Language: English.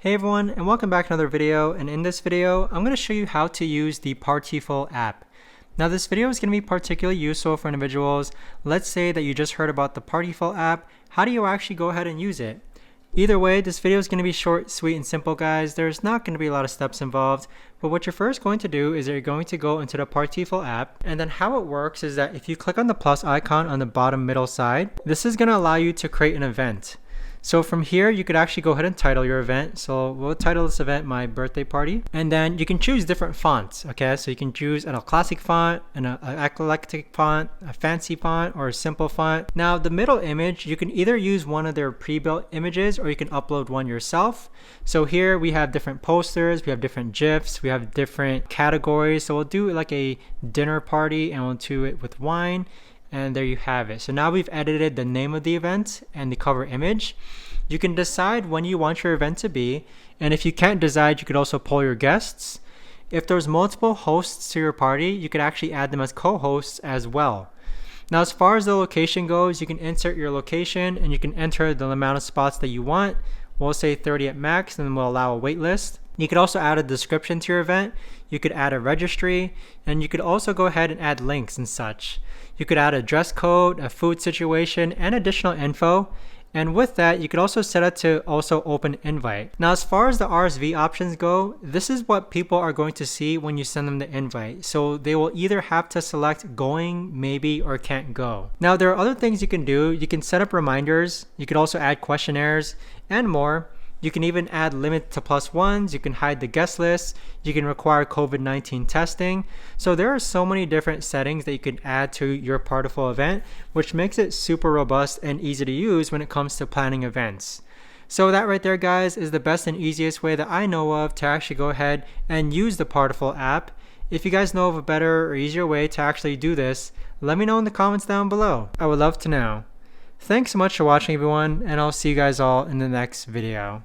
Hey everyone, and welcome back to another video. And in this video, I'm going to show you how to use the Partiful app. Now this video is going to be particularly useful for individuals. Let's say that you just heard about the Partiful app. How do you actually go ahead and use it? Either way, this video is going to be short, sweet, and simple, guys. There's not going to be a lot of steps involved. But what you're first going to do is that you're going to go into the Partiful app. And then how it works is that if you click on the plus icon on the bottom middle side, this is going to allow you to create an event. So from here, you could actually go ahead and title your event. So we'll title this event My Birthday Party. And then you can choose different fonts, okay? So you can choose a classic font, an eclectic font, a fancy font, or a simple font. Now the middle image, you can either use one of their pre-built images or you can upload one yourself. So here we have different posters, we have different GIFs, we have different categories. So we'll do like a dinner party and we'll do it with wine. And there you have it. So now we've edited the name of the event and the cover image. You can decide when you want your event to be. And if you can't decide, you could also poll your guests. If there's multiple hosts to your party, you could actually add them as co-hosts as well. Now, as far as the location goes, you can insert your location and you can enter the amount of spots that you want. We'll say 30 at max, and then we'll allow a wait list. You could also add a description to your event. You could add a registry, and you could also go ahead and add links and such. You could add a dress code, a food situation, and additional info. And with that, you could also set it to also open invite. Now, as far as the RSV options go, this is what people are going to see when you send them the invite. So they will either have to select going, maybe, or can't go. Now, there are other things you can do. You can set up reminders. You could also add questionnaires and more. You can even add limit to +1s. You can hide the guest list. You can require COVID-19 testing. So there are so many different settings that you can add to your Partiful event, which makes it super robust and easy to use when it comes to planning events. So that right there, guys, is the best and easiest way that I know of to actually go ahead and use the Partiful app. If you guys know of a better or easier way to actually do this, let me know in the comments down below. I would love to know. Thanks so much for watching, everyone, and I'll see you guys all in the next video.